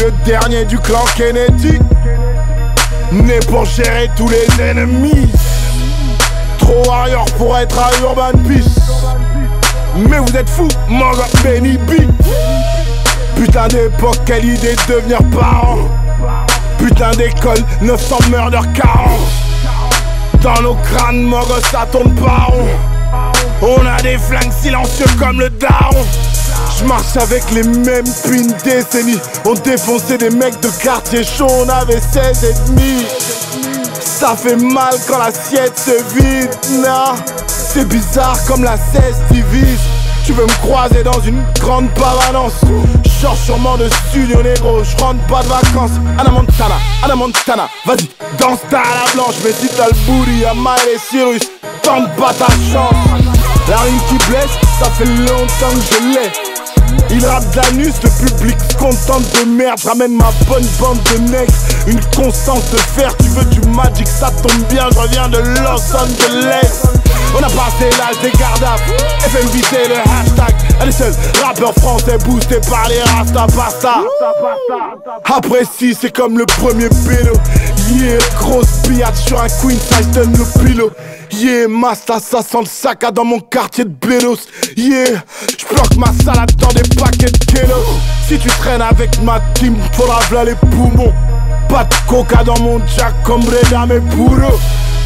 le dernier du clan Kennedy, né pour gérer tous les ennemis. Trop warrior pour être à Urban Peace. Mais vous êtes fous, mon gars Benny B. Putain d'époque, quelle idée de devenir parent. Putain d'école, 900 murder 40. Dans nos crânes, mon gars, ça tourne pas rond. On a des flingues silencieux comme le daron. J'marche avec les mêmes depuis une décennie. On défonçait des mecs de quartier chaud, on avait 16 et demi. Ça fait mal quand l'assiette se vide, non. C'est bizarre comme la 16 divise. Tu veux me croiser dans une grande pavanance. J'sors sûrement de studio négro, j'rentre pas de vacances. Anna Montana, vas-y, danse ta la blanche. Mais si t'as le booty à Miley Cyrus, tente pas ta chance. La rime qui blesse, ça fait longtemps que je l'ai. Il rappe d'anus, le public se contente de merde. Ramène ma bonne bande de necks, une constance de fer. Tu veux du magic, ça tombe bien, je reviens de Los Angeles. On a passé l'âge des gardables, FMVT le hashtag. Un des seuls rappeurs français boostés par les Rasta Pasta. Après si c'est comme le premier pélo. Yeah, grosse pillade sur un queen size, donne le pilot. Yeah, Masta, ça sent le sac à dans mon quartier de Blédos. Yeah, j'bloque ma salade dans des paquets de Kellogg's. Si tu traînes avec ma team, faudra v'là les poumons. Pas de coca dans mon jack, comme dame puro.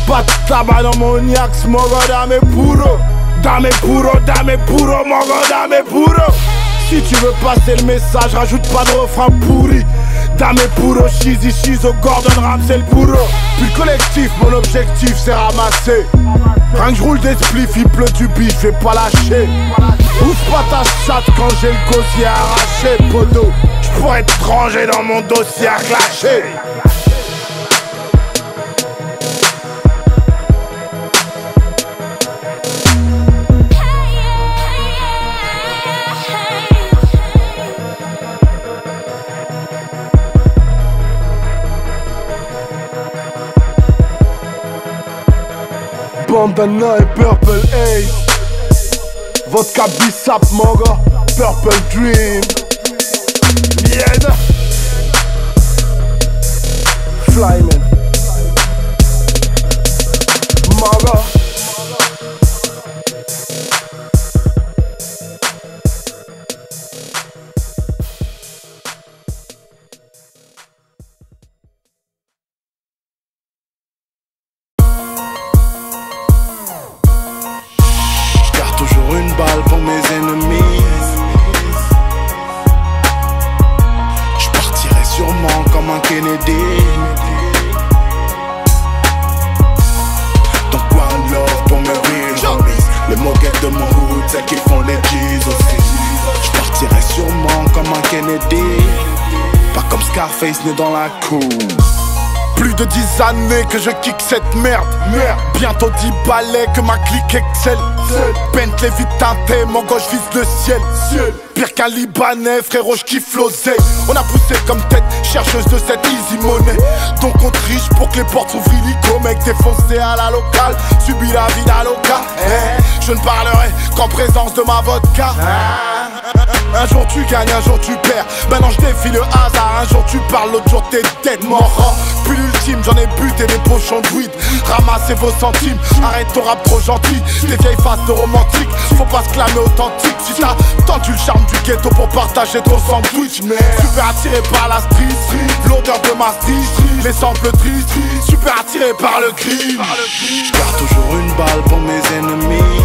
Pas de tabac dans mon yax, mogo dame puro. Dame puro, mogo dame puro. Si tu veux passer le message, rajoute pas de refrain pourri. Dame puro, cheesy, shizo, Gordon Ramsay le puro. Puis le collectif, mon objectif c'est ramasser. Rien que j'roule des spliffs, il pleut du bif, je vais pas lâcher. Ouvre pas ta chatte quand j'ai le gosier arraché, poteau. J'pourrais te ranger dans mon dossier à clasher. Bandana et Purple Haze. Vodka Bissap, mon gars. Purple Dream. Mienne. Flyman. Mon gars. Une balle pour mes ennemis. Je partirai sûrement comme un Kennedy. Donc one love pour mes real homies. Les moquettes de mon hood, celles qui font les G's aussi. Je partirai sûrement comme un Kennedy. Pas comme Scarface né dans la cour. Plus de 10 années que je kick cette merde. Bientôt 10 balais que ma clique excelle. Bentley vite teinté, mon gauche vise le ciel. Pire qu'un Libanais, frérot, j'kiffe l'oseille. On a poussé comme tête, chercheuse de cette easy money. Donc on triche pour que les portes s'ouvrent illico. Mec défoncé à la locale, subis la vie d'Aloca. Je ne parlerai qu'en présence de ma vodka. Un jour tu gagnes, un jour tu perds. Maintenant je défie le hasard. Un jour tu parles, l'autre jour t'es dead mort. Puis l'ultime, j'en ai buté des pochons de weed. Ramassez vos centimes, arrête ton rap trop gentil. Des vieilles faces de romantique, faut pas se clamer authentique. Si t'as tendu le charme du ghetto pour partager ton sandwich. Super attiré par la street, l'odeur de ma street. Les samples tristes, super attiré par le crime. J'garde toujours une balle pour mes ennemis.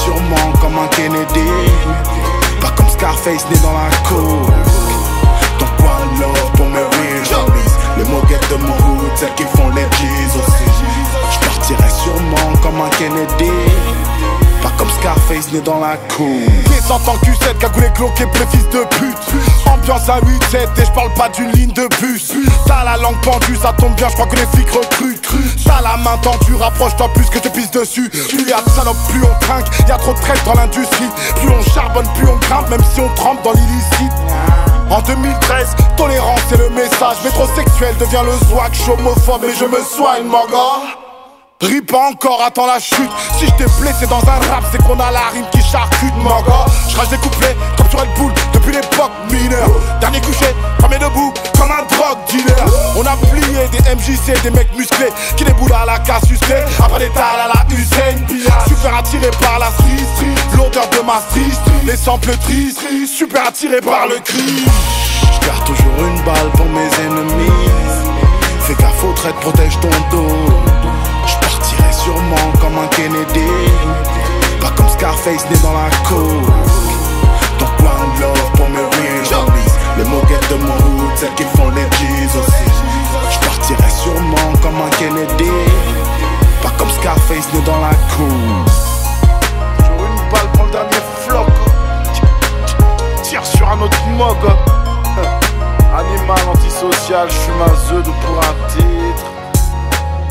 Sûrement comme un Kennedy. Pas comme Scarface né dans la cour. Donc one love pour mes real homies. Les moquettes de mon hood, celles qui font les G's aussi. J'partirai sûrement comme un Kennedy. Pas comme Scarface né dans la cour. Descente en Q7, cagoulé cloqué, blé fils de pute. Ambiance à 8-7 et j'parle pas d'une ligne de bus. T'as la langue pendue, ça tombe bien, j'crois que les flics recrutent. T'as la main tendue, rapproche-toi plus que je te pisse dessus. Plus y'a de salopes, plus on trinque, y'a trop de traite dans l'industrie. Plus on charbonne, plus on grimpe, même si on trempe dans l'illicite. En 2013, tolérance c'est le message. Métrosexuel devient le swag, j'suis homophobe mais je me soigne mon gars. Ris pas encore, attends la chute. Si je t'ai blessé dans un rap, c'est qu'on a la rime qui charcute mon gars. J'crache des couplets comme Red Bull depuis l'époque mineure. Dernier couché, premier debout, comme un drogue dealer. On a plié des MJC, des mecs musclés qui déboulent à la cassucée. Après des talles à la Usain Bolt. Super attiré par la street, l'odeur de ma street, les samples tristes, super attiré par le cri. J'garde toujours une balle pour mes ennemis. Fais gaffe aux traits, protège ton dos. J'partirai sûrement comme un Kennedy, pas comme Scarface né dans la cour. Donc one love pour mes real homies, les moguettes de mon hood, celles qui font les G's aussi. J'partirai sûrement comme un Kennedy, pas comme Scarface né dans la cour. Toujours une balle pour le dernier floc. Tire sur un autre mog. Animal antisocial, j'fume un zeu pour un titre.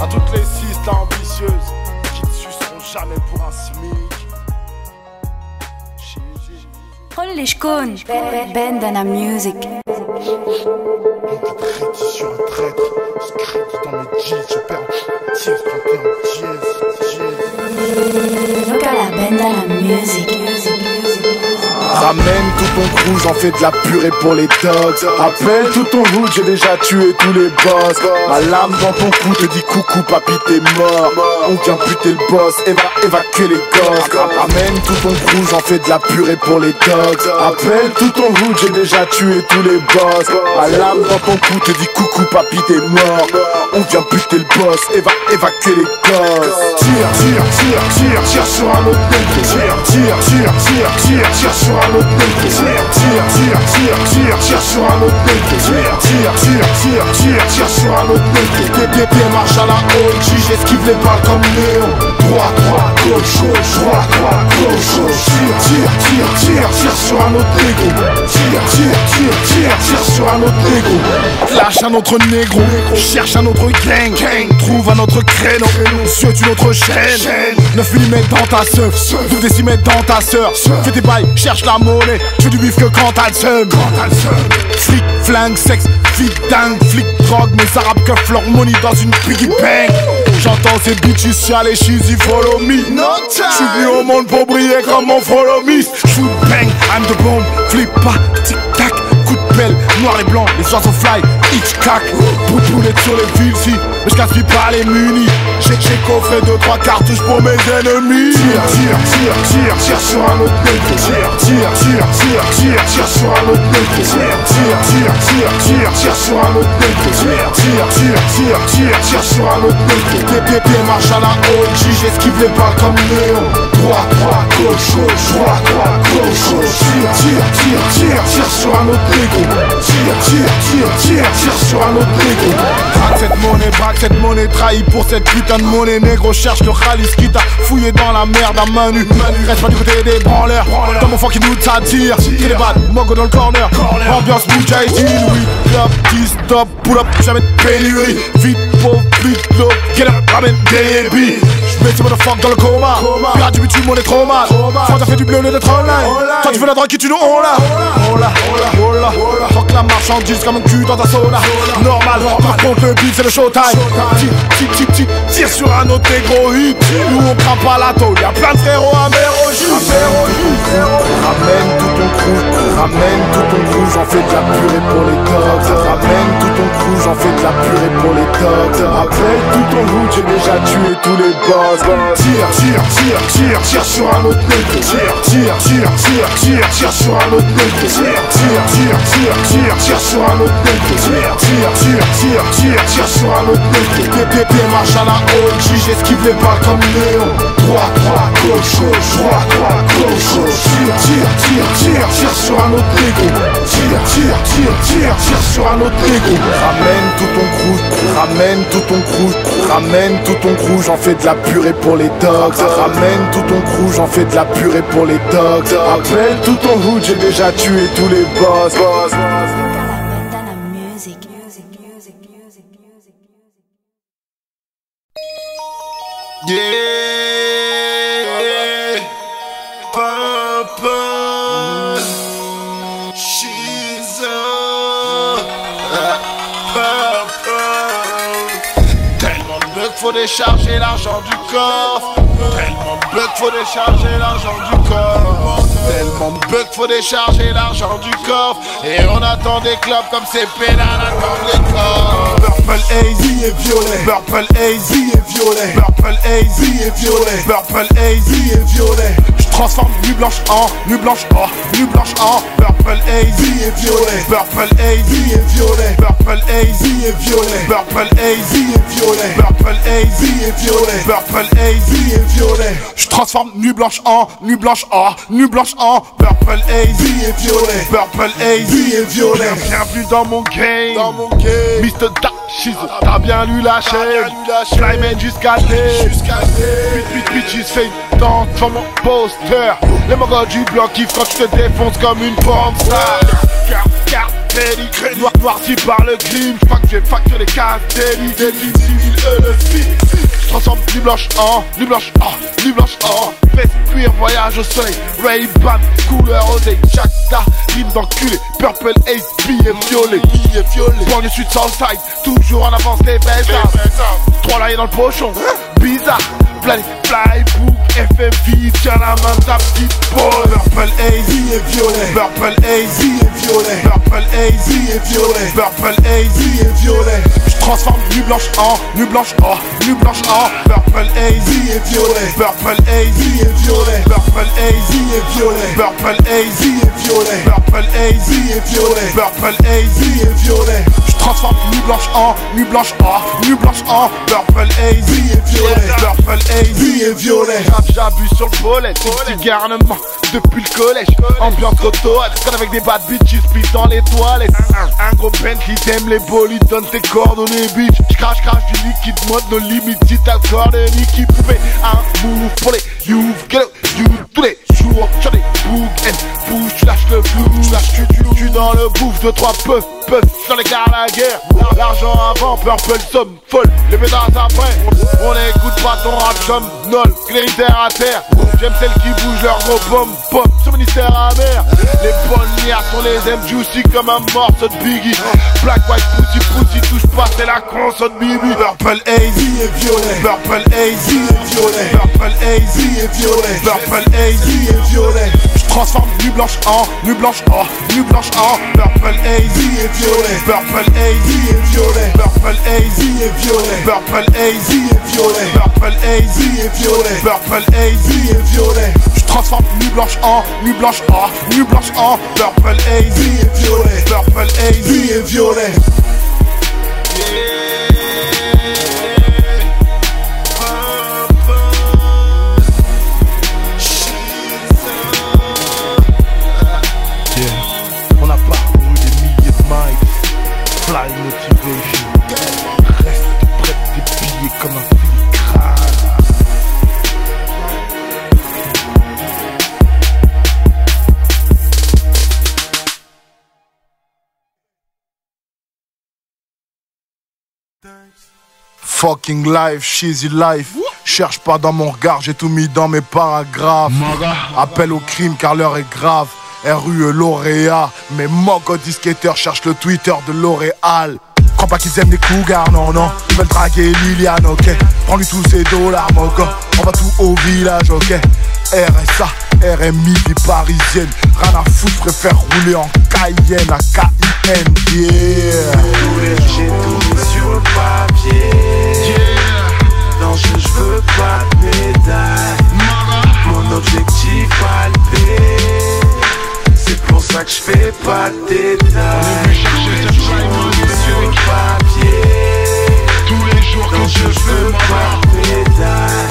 À toutes les sisters ambitieuses qui ne suceront jamais pour un SMIC. قولي شكون باندانا ميوزك Traité sur un traître, ce crédit dans mes jeans, je perds en dièse, frappé en dièse. Look à la bandana music. Ramène tout ton crew, j'en fais de la purée pour les dogs. Appelle tout ton hood, j'ai déjà tué tous les boss. Ma lame dans ton cou te dit coucou papi t'es mort. On vient buter le boss, évacuer les gosses. Ramène tout ton crew, j'en fais de la purée pour les dogs. Appelle tout ton hood, j'ai déjà tué tous les boss. Ma lame dans ton cou te dit coucou papi t'es mort. On vient buter le boss, évacuer les gosses. Tire sur un autre nègre. Tire sur un autre nègre. Tire sur un autre nègre. Tire sur un autre nègre. T'es marche à la OG, j'esquive les balles comme Néo. Droit, gauche, droit, gauche. Tire sur un autre nègre. Tire sur un autre nègre. Lâche un autre négro, cherche un autre gang. Trouve un autre créneau, souhaite une autre chaîne. 9 mm dans ta seuf, 2 décimètres dans ta sœur. Fais tes bails, cherche la monnaie, tu fais du bif que quand t'as le seum. Flic, flingue, sexe, flic, dingue, flic, drogue. Mes arabes keufs leur money dans une piggy bank. J'entends ces bitches chialer, cheesy follow me. J'suis venu au monde pour briller comme mon follow me. Shoot bang, I'm the bomb, flip pas, tic tac. Coup de pelle, noir et blanc, les oiseaux fly, Hitchcock. Boulette sur les fils si, mais j'gaspille pas les munis. J'ai coffré 2-3 cartouches pour mes ennemis. Tire sur un autre nègre. Tire sur un autre nègre. Tire sur un autre nègre. Tire sur un autre nègre. T'es marche à la OG, j'esquive les balles comme Néo. Droit, gauche, droit, gauche. Tire sur un autre nègre. Tire sur un autre nègre. Braque cette monnaie, trahi pour cette putain de monnaie. Négro cherche le khalis qui t'a fouillé dans la merde à main nue. Reste pas du côté des branleurs, dans mon fucking mood ça tire. Qu'il est bad, mogo dans le corner. Ambiance Moudjahidine, oui. Club, 10 stop, pull up, jamais de pénurie. Vite, pauvre, vite, l'eau, get up, ramène des billes. J'mets tes motherfuckers dans le coma. Pirate du bitume, on est trop mal. Toi t'as fait du blé au lieu d'être online. Toi tu veux la drogue qui tue nous, on l'a. Fuck la marchandise comme un cul dans ta sauna. Normal, par contre le beat c'est le showtime. Tire sur un autre négro hit. Nous on prend pas la tôle, y'a plein de frérots à Mérogis. Ramène tout ton crew, j'en fais de la purée pour les dogs. Ramène tout ton crew, j'en fais de la purée pour les dogs. Appelle tout ton hood, j'ai déjà tué tous les boss. Tire sur un autre nègre. Tire sur un autre nègre. Tire sur un autre nègre. Tire sur un autre nègre. T'es marche à la OG, j'esquive les balles comme Néo. Droit, gauche, droit, gauche. Tire sur un autre nègre. Tire sur un autre nègre. Ramène tout ton crew, j'en fais de la purée pour les dogs. Ramène tout ton crew, j'en fais de la purée pour les dogs. Appelle tout ton hood, j'ai déjà tué tous les boss. Bandana music. Yeah, papa, she's papa. Tellement de bugs, faut décharger l'argent du coffre. Tellement de bugs, faut décharger l'argent du coffre. Tellement de bugs, faut décharger l'argent du coffre. Et on attend des clubs comme ces pédales attendent les corps. Purple hazy et violet. Purple hazy et violet. Purple hazy et violet. Purple hazy et violet. Je transforme nuit blanche en nuit blanche en nuit blanche en purple hazy et violet. Purple hazy et violet. Purple hazy et violet. Purple hazy et violet. Purple hazy et violet. Purple hazy et violet. Je transforme nuit blanche en nuit blanche en nuit blanche en purple hazy et violet. Purple hazy et violet. Bienvenue dans mon game. Dans mon game. Mr. Dashiz, t'as bien lu la chaîne. Flyman jusqu'à T. Bitches fait une tente sur mon poster. Les mongols du bloc qui frottent, je te défonce comme une porn star. Noirci par le crime, j'crois que j'ai facturé les cases délit, des lignes civiles et le film. J'transforme nuit blanche en nuit blanche en nuit blanche en veste cuir, voyage au soleil, Ray-Ban, couleur rosée, Jacta, rime d'enculé, purple haze, billet violet, banlieue sud Southside, toujours en avance les bêtas. 3 laillés dans le pochon, bizarre. Planning, flybook, FMV, tiens la main ta petite pole. Purple hazy et violet. Purple hazy et violet. Purple hazy et violet. Purple hazy et violet. Je transforme nuit blanche en nuit blanche en nuit blanche en purple hazy et violet. Purple hazy et violet. Purple hazy et violet. Purple hazy et violet. Purple hazy et violet. Purple hazy et violet. Je transforme nuit blanche en nuit blanche en nuit blanche en purple hazy et violet. Purple hazy et violet. J'abuse sur le volet, c'est petit garnement depuis le collège. Ambiance cotoade, quand avec des bad bitches split dans les toilettes. Un gros Bentley, t'aimes les bolides, donne tes coordonnées bitch. J'crache du liquide, mode no limite, si t'as le corps de Nicky Poupée. Un move pour les youth, get up, you tous les jours. J'en ai book and push, tu lâches le flou, tu dans le bouffe de 3 puffs, j'en éclaire la guerre. L'argent avant, purple somme folle, les pétards après. On écoute pas ton rap comme nol, critères à terre. J'aime celles qui bougent leur gros pom-pom, ce ministère amer. Les bonnes liards, on les aime juicy comme un morceau de Biggie. Black, white, pussy, touche pas, c'est la console Bibi. Purple hazy et violet. Purple hazy et violet. Purple hazy et violet. Purple hazy et violet. Je transforme nuit blanche en nuit blanche en nuit blanche en purple hazy et violet. Purple hazy et violet. Purple hazy et violet. Purple hazy et violet. Purple hazy et violet. Purple hazy et violet. Je transforme nuit blanche en nuit blanche en nuit blanche en purple hazy et violet. Purple hazy et violet. On a parcouru des milliers de miles. Fly motivation. Reste près des billets comme un filigrane. Fucking life, cheesy life. Cherche pas dans mon regard, j'ai tout mis dans mes paragraphes. Appel au crime car l'heure est grave. RUE lauréat, mes mogos disquetteurs cherchent le Twitter de L'Oréal. Crois pas qu'ils aiment les cougars, non, non. Ils veulent draguer Liliane, ok. Prends-lui tous ces dollars, mogo. On va tout au village, ok. RSA, RMI, vie parisienne. Rien à foutre, préfère rouler en Cayenne, à KIN, yeah. J'ai tout mis sur le papier. Non, je veux pas de médaille. Mon objectif palpé. C'est pour ça que je fais pas de détails. J'ai sur le papier. Tous les jours que je veux pas de médaille.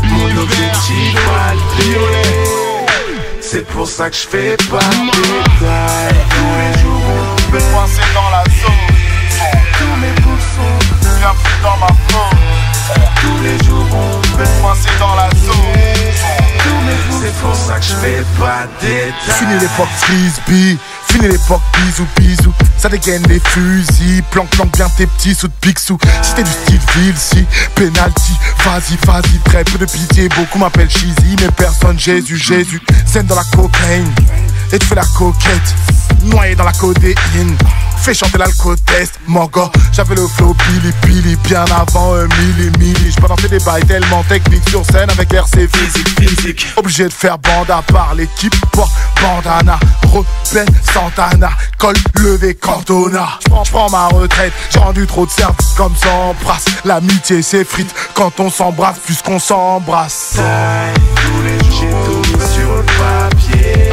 Mon objectif palpé. C'est pour ça que je fais pas de détails. Tous les jours on fait. Coincé dans la zone. Tous mes bouts sont pleins. Bienvenue dans ma zone. Tous les jours on fait. Coincé dans la zone. C'est pour ça que je fais pas de détails. Fini l'époque frisbee, fini l'époque bisou, ça dégaine les fusils. Planque bien tes petits sous de pixou. Si t'es du style ville, si penalty, vas-y, très peu de pitié. Beaucoup m'appellent cheesy, mais personne Jésus. Scène dans la cocaïne, et tu fais la coquette, noyé dans la codéine. fais chanter l'alco-test, mon gars. J'avais le flow pili bien avant un milli. J'balançais des bails tellement techniques sur scène avec RC physique. Obligé de faire bande à part, l'équipe porte bandana. Rebelle Santana, col levé Cantona. J'prends ma retraite, j'ai rendu trop de service comme ça embrasse. L'amitié s'effrite quand on s'embrasse plus qu'on s'embrasse. Tous les jours j'ai tout mis sur le papier.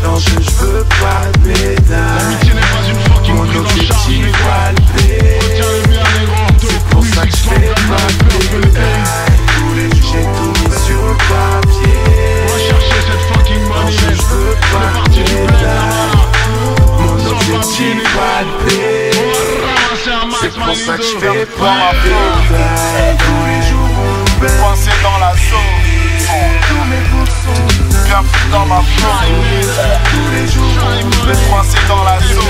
Dans le jeu j'veux pas de médaille. L'amitié n'est pas une fucking mon prise en objectif charge, négro. palpé. Retiens-le bien, négro. C'est pour ça que j'fais pas de médaille. Tous les jours j'ai tout mis sur le papier. On va chercher cette fucking Dans le jeu manivelle. j'veux C'est pas parti de du bled, médaille. Mon objectif palpé. C'est pour ça que j'fais pas de médaille. Tous les jours on baisse. Coincé dans la sauce, bien fou dans ma flow. Tous les jours on baisse. Coincé dans la sauce.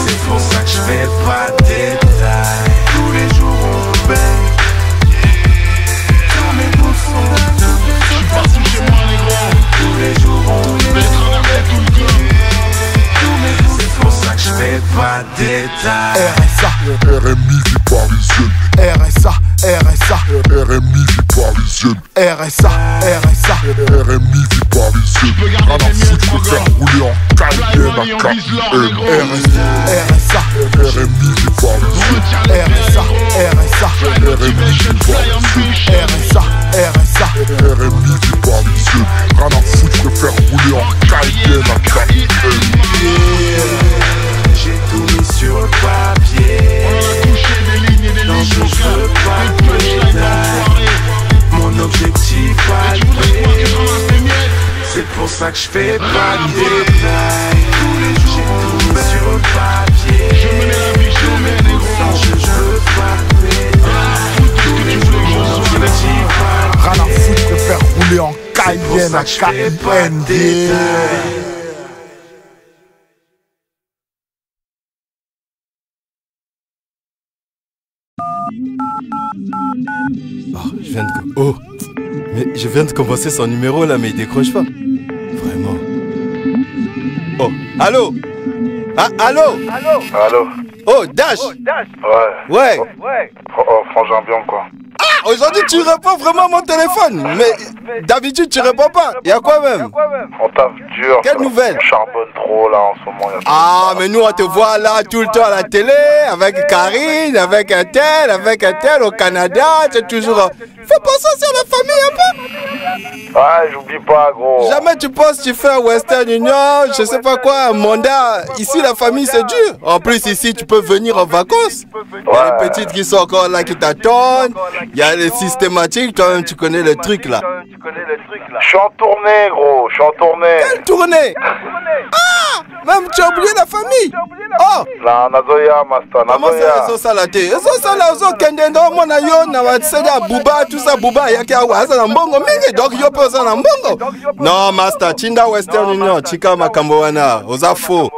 C'est pour ça que j'fais pas de détails. Tous les jours on baisse. Tous mes bouts sont Je suis parti chez moi, négro. tous les jours on J'ai baisse. traversé tout le club. C'est pour ça que j'fais pas de détails. RSA, RMI vie parisienne, RSA, RSA, RMI vie parisienne, RSA, RSA. RMI vie parisienne. peux garder Rien à tes miettes, foutre, mon je gars. préfère rouler en Fly Cayenne money, à on vise l'or, KIN. négro. RSA, RMI vie parisienne, Retiens les RSA, RSA, Fly motivation, fly ambition. RSA, RSA. RMI vie parisienne. Rien à foutre, je préfère rouler en Cayenne à KIN. J'ai tout mis sur le papier. On a couché des lignes et des Non, lignes je vocales. veux pas Des punchlines d'enfoirés. Mon objectif Et tu voudrais quoi que je palpé. ramasse tes miettes? C'est pour ça que j'fais pas de détails. Tous les jours j'ai tout mis sur le papier. Je menais la vie, je mets, négro. Non, je veux pas de médailles. Qu'est-ce que tu voulais que je Mon sois, objectif négro? Rien à foutre, je préfère rouler en C'est pour Cayenne ça à que j'fais pas de KIN. détails. Je viens de commencer son numéro là, mais il décroche pas. Vraiment. Oh, allô? Ah, allô? Allô? Oh, Dash! Ouais. Ouais. Frangin bien quoi? Ah, aujourd'hui tu réponds vraiment à mon téléphone. Mais d'habitude tu réponds pas. Y'a quoi même? On taffe dur. Quelle nouvelle? On charbonne trop là en ce moment. Ah, mais nous on te voit là tout le temps à la télé, avec Karine, avec un tel au Canada. C'est toujours. Faut penser sur la famille un peu. Ouais, j'oublie pas gros. Jamais tu penses tu fais un Western Union, je sais pas quoi, un mandat. Ici la famille c'est dur. En plus ici tu peux venir en vacances. Il y a les petites qui sont encore là qui t'attendent. Il y a les systématiques, toi-même tu connais le truc là. Je suis en tournée gros, je suis en tournée. Quelle tournée? Ah! Même tu as oublié la famille. Oh! La Nazoya Master, Comment c'est Nazoya. ça ça la te? Ça là ozo kendendo mona yo na watseda buba tout ça buba yake awa ça na mbongo mingi donc yo pe ça na mbongo. Non master Chinda Western Union chika makambo wana oza faux.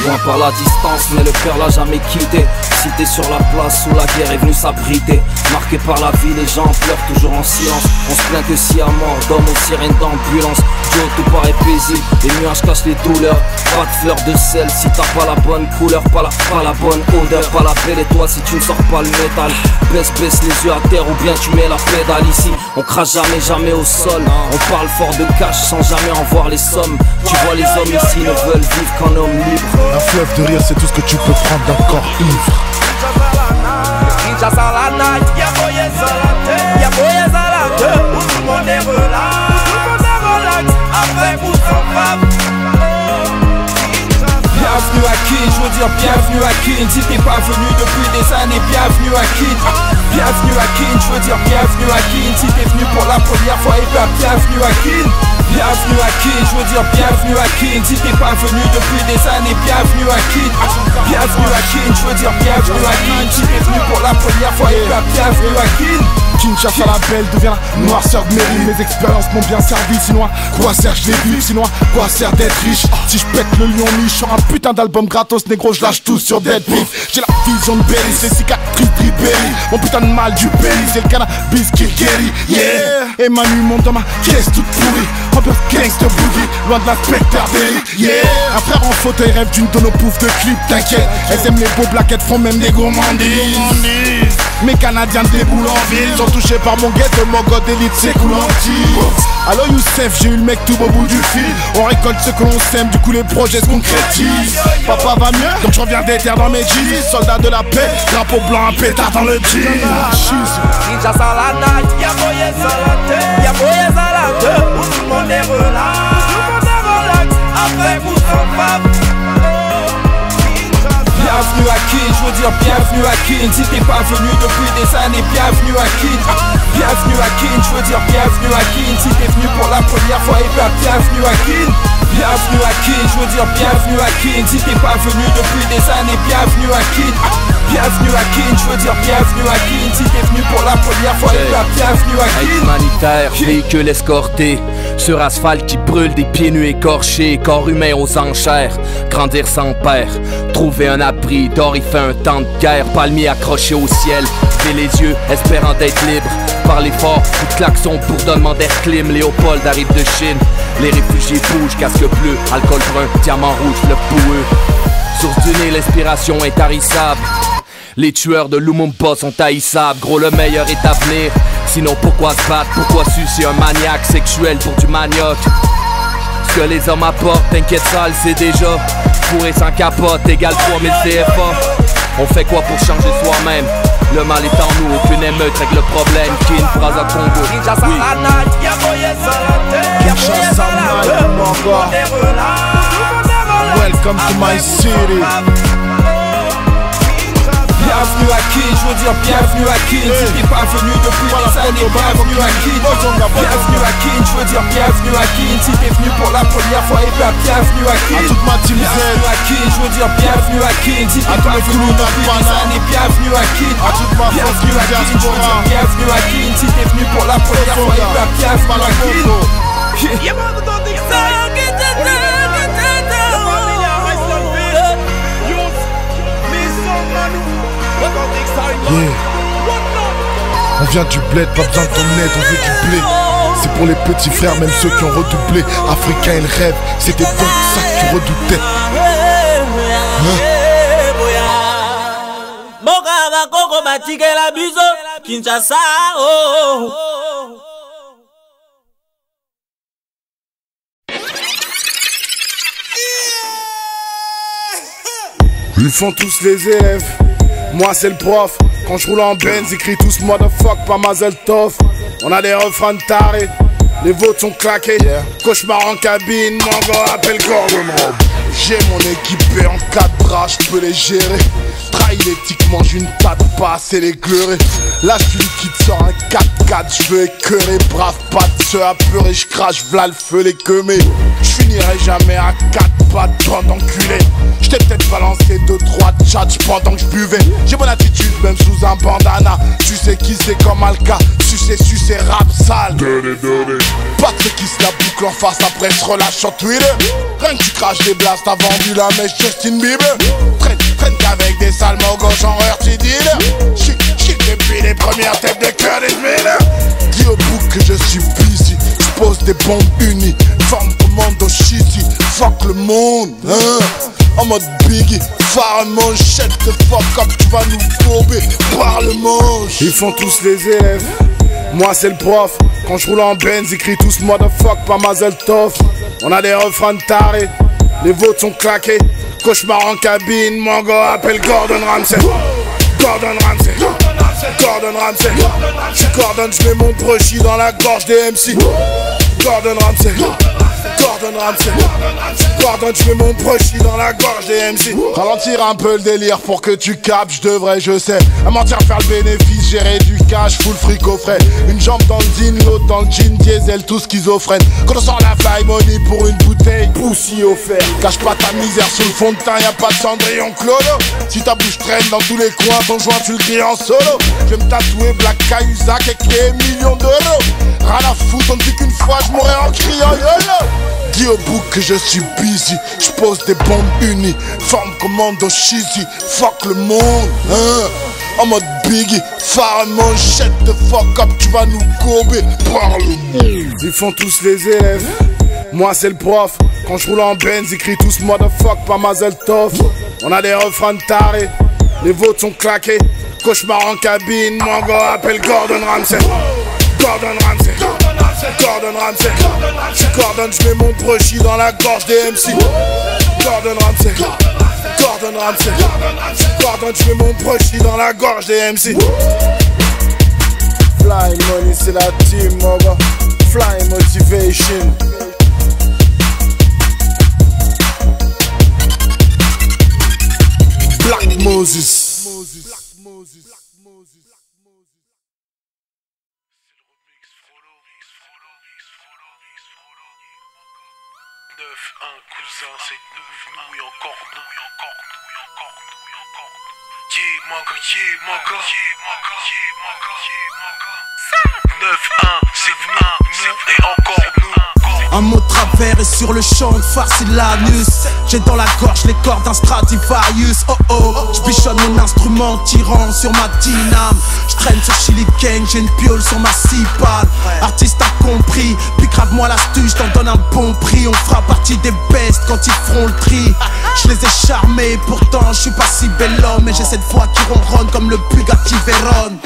Loin par la distance, mais le cœur l'a jamais quitté. Cité sur la place où la guerre est venue s'abriter. Marqué par la vie, les gens pleurent toujours en silence. On se plaint que si à mort, d'hommes aux sirènes d'ambulance. Dieu, tout paraît paisible, les nuages cachent les douleurs. Pas de fleurs de sel si t'as pas la bonne couleur. Pas la bonne odeur, pas la belle étoile si tu ne sors pas le métal. Baisse les yeux à terre ou bien tu mets la pédale ici. On crache jamais au sol. On parle fort de cash sans jamais en voir les sommes. Tu vois les hommes ici ne veulent vivre qu'en homme libre. Un fleuve de rire, c'est tout ce que tu peux prendre d'un corps ivre. Bienvenue à Kin, je veux dire bienvenue à Kin. Si t'es pas venu depuis des années, bienvenue à Kin. Bienvenue à Kin, je veux dire bienvenue à Kin. Si t'es venu pour la première fois, et bien bienvenue à Kin. Bienvenue à Kin, je veux dire bienvenue à Kin. Si t'es pas venu depuis des années, bienvenue à Kin. Bienvenue à Kin, je veux dire bienvenue à Kin. Si t'es venu pour la première fois, et bien bienvenue à Kin. Kinshasa la belle devient la noirceur de mairie. Mes expériences m'ont bien servi, sinon à quoi sert je les vis, sinon à quoi sert d'être riche. Si je pète le lion niche sur un putain d'album gratos, négro je lâche tout sur Dead Beef. J'ai la vision de Berry, les cicatrices d'Ribéry. Mon putain de mal du pays, c'est le cannabis qui guérit. Yeah, et Manu monte dans ma caisse toute pourrie. Ambiance gangster boogie, loin de l'inspecteur d'élite. Yeah, un frère en fauteuil rêve d'une tonne au pouf de clip, t'inquiète. Elles aiment les beaux blaquettes, font même des gourmandises. Mes Canadiens déboulent en ville, sont touchés par mon ghetto, mon god d'élite, c'est cool en tir. Allo Youssef, j'ai eu le mec tout au bout du fil. On récolte ce que l'on sème, du coup les projets se concrétisent. Papa va mieux, donc je reviens des terres dans mes jeans. Soldat de la paix, drapeau blanc, un pétard dans le jean. Kinshasa la night, y'a moyen à la tête, y'a moyen à la tête, où tout le monde est relax, avec vous sans femme. Bienvenue à Kin, je veux dire bienvenue à Kin. Si t'es pas venu depuis des années, bienvenue à Kin. Bienvenue à Kin, je veux dire bienvenue à Kin. Si t'es venu pour la première fois, et bien bienvenue à Kin. Bienvenue à Kin, je veux dire bienvenue à Kin. Si t'es pas venu depuis des années, bienvenue à Kin. Bienvenue à Kin, je veux dire bienvenue à Kin. Si t'es venu pour la première fois, et bien bienvenue à Kin. Humanitaire, véhicule escorté sur asphalte qui brûle, des pieds nus écorchés, corps humain aux enchères. Grandir sans père, trouver un abri, d'or il fait un temps de guerre. Palmier accroché au ciel, fait les yeux, espérant d'être libre. Parler fort, coup de klaxon pour donnement d'air clim. Léopold arrive de Chine, les réfugiés bougent, casque bleu, alcool brun, diamant rouge, fleuve boueux. Source du nez, l'inspiration est tarissable. Les tueurs de Lumumba sont haïssables. Gros, le meilleur est à venir. Sinon pourquoi se battre, pourquoi sucer un maniaque sexuel pour du manioc? Ce que les hommes apportent, t'inquiète ça, le c'est déjà. Fourré sans capote, égale 3000 CFA. On fait quoi pour changer soi-même? Le mal est en nous, aucune émeute règle le problème. Kin, phrase à Congo. Kinshasa la night, y'a moyen à la tête, y'a moyen à la tête, où tout le monde est relax. Welcome to my city. Bienvenue à Kin, je veux dire bienvenue à Kin. Si t'es pas venu depuis des années, bienvenue à Kin. Bienvenue à Kin, je veux dire bienvenue à Kin. Si t'es venu pour la première fois, et bien bienvenue à Kin. À toute ma team Z. Bienvenue à Kin, je veux dire bienvenue à Kin. Si t'es pas venu depuis des années, bienvenue à Kin. À toute ma bienvenue à Kin, je veux dire bienvenue à Kin. Si t'es venu pour la première fois, et bien bienvenue à Kin. Yeah. On vient du bled, pas besoin de ton aide, on veut du blé. C'est pour les petits frères, même ceux qui ont redoublé. Africain et le rêve, c'était donc ça que tu redoutais. Kinshasa, Ils font tous les élèves, moi c'est le prof. Quand je roule en Benz, j'écris tous motherfuck, pas Mazel Tov. On a des refrains de tarés, les vôtres sont claqués. Cauchemar en cabine, mon gars appelle Gordon Rob. J'ai mon équipé en 4 bras, je peux les gérer. Trahi l'éthiquement, j'ai une tas de passes et les gleurer. Là je suis qui te sort un 4x4, je veux écœurer. Brave pas de se apeurer, je crache v'là le feu les queumés. Je finirai jamais à 4 pattes, bande enculé. J't'ai peut-être balancé 2-3 tchatch pendant que je buvais. J'ai bonne attitude même sous un bandana. Tu sais qui c'est comme Alka, sucer rap sale. Patrick qui se la boucle en face après se relâche sur Twitter. Rien que tu craches des blasts, t'as vendu la mèche Justin Bieber. Traîne qu'avec des sales mots gauche en heurty dealer. Chic depuis les premières têtes de Curtis Miller. Dis au bouc que je suis busy, j'pose des bombes unies. Forme commando shitty, fuck le monde, hein. En mode Biggie, Pharamond, shut the fuck up, tu vas nous bourber par le manche. Ils font tous les élèves, moi c'est le prof. Quand je roule en Benz, j'écris tous motherfuck, pas Mazel Tov. On a des refrains de tarés, les vôtres sont claqués. Cauchemar en cabine, mon gars appelle Gordon Ramsay. Gordon Ramsay, Gordon Ramsay. Je coordonne, je mets mon brochy dans la gorge des MC. Gordon Ramsay, Gordon Ramsay, Gordon Gordon, je mets mon brochy dans la gorge des MC. Ralentir un peu le délire pour que tu capes, je devrais, je sais. À mentir, faire le bénéfice, gérer du cash, full fric au frais. Une jambe dans le jean, l'autre dans le jean, diesel, tout schizophrène. Quand on sort la fly money pour une bouteille, poussi au fer. Cache pas ta misère sur le fond de teint, y'a pas de cendrillon clolo. Si ta bouche traîne dans tous les coins, ton joint tu le grilles en solo. Je vais me tatouer Black Cahuzac et créer millions d'euros. Rien à foutre, on ne dit qu'une fois, je mourrai en criant YOLO. Dis au bout que je suis busy, je pose des bombes unies, forme commando cheesy, fuck le monde, hein. En mode Biggie, Pharamond, shut the fuck up, tu vas nous courber par le monde. Ils font tous les élèves, moi c'est le prof. Quand je roule en Benz, ils crient tous motherfuck, pas Mazel Tov. On a des refrains de tarés, les vôtres sont claqués. Cauchemar en cabine, mon gars appelle Gordon Ramsay. Gordon Ramsay, Gordon Ramsay. Je coordonne, je mets mon brochy dans la gorge des MC. Gordon Ramsay, Gordon Ramsay. Je coordonne, je mets mon brochy dans la gorge des MC. Fly money, c'est la team, mon gars. Fly motivation. Black Moses. Cousin, c'est nous et encore nous. Yeah, mon gars. 9-1, c'est nous et encore nous. Un mot de travers et sur le champ de farce et l'anus. J'ai dans la gorge les cordes d'un Stradivarius. Oh oh, j'bichonne mon instrument tirant sur ma dyname. J'traîne sur Chili Gang, j'ai une piole sur ma cipale. Artiste a compris, puis grave-moi l'astuce, j't'en donne un bon prix. On fera partie des bestes quand ils feront le tri. Je les ai charmés, pourtant je suis pas si bel homme. Et j'ai cette voix qui ronronne comme le Bugatti Veyron.